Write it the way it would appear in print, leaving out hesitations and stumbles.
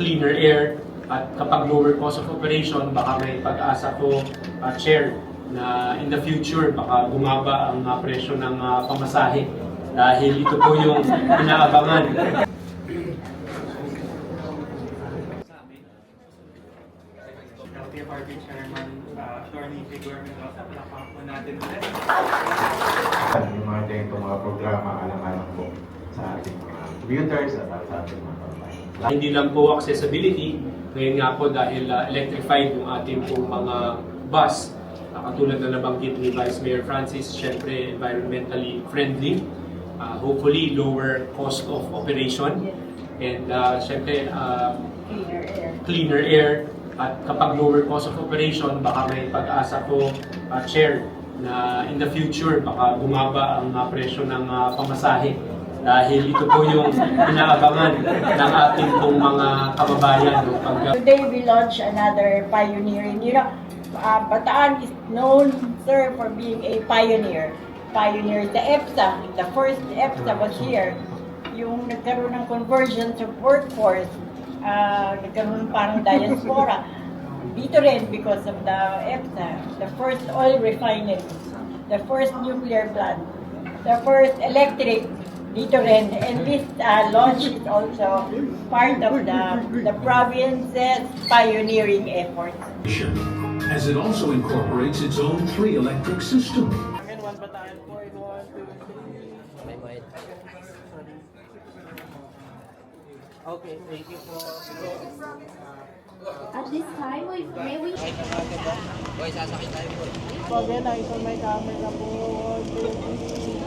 cleaner air, at kapag lower cost of operation, baka may pag-asa po, Chair, na in the future baka bumaba ang presyo ng pamasahe dahil ito po yung inaabangan. LTFRB Chairman Attorney Figure Mendoza, palakpak po natin ulit. Yung mga ganitong mga programa alang-alang po sa ating mga commuters at sa ating mga kababayan. Hindi lang po accessibility, ngayon nga po dahil electrified yung ating po mga bus, katulad na nabanggit ni Vice Mayor Francis, syempre environmentally friendly, hopefully lower cost of operation, and syempre cleaner air. At kapag lower cost of operation, baka may pag-asa po, Chair, na in the future baka bumaba ang presyo ng pamasahe dahil ito po yung inaabangan ng ating pong mga kababayan. Today we launch another pioneering. Bataan is known, sir, for being a pioneer. Pioneer the EPSA. The first EPSA was here. Yung nagkaroon ng conversion to workforce, nagkaroon parang diaspora. Dito rin because of the EPSA. The first oil refinery, the first nuclear plant, the first electric, dito rin. And this launch is also part of the province's pioneering efforts. As it also incorporates its own 3 electric system. One Bataan po, 1, 2, 3. Okay, thank you po. At this time, may we... Pag yan, nakita may camera po. 1, 2, 3.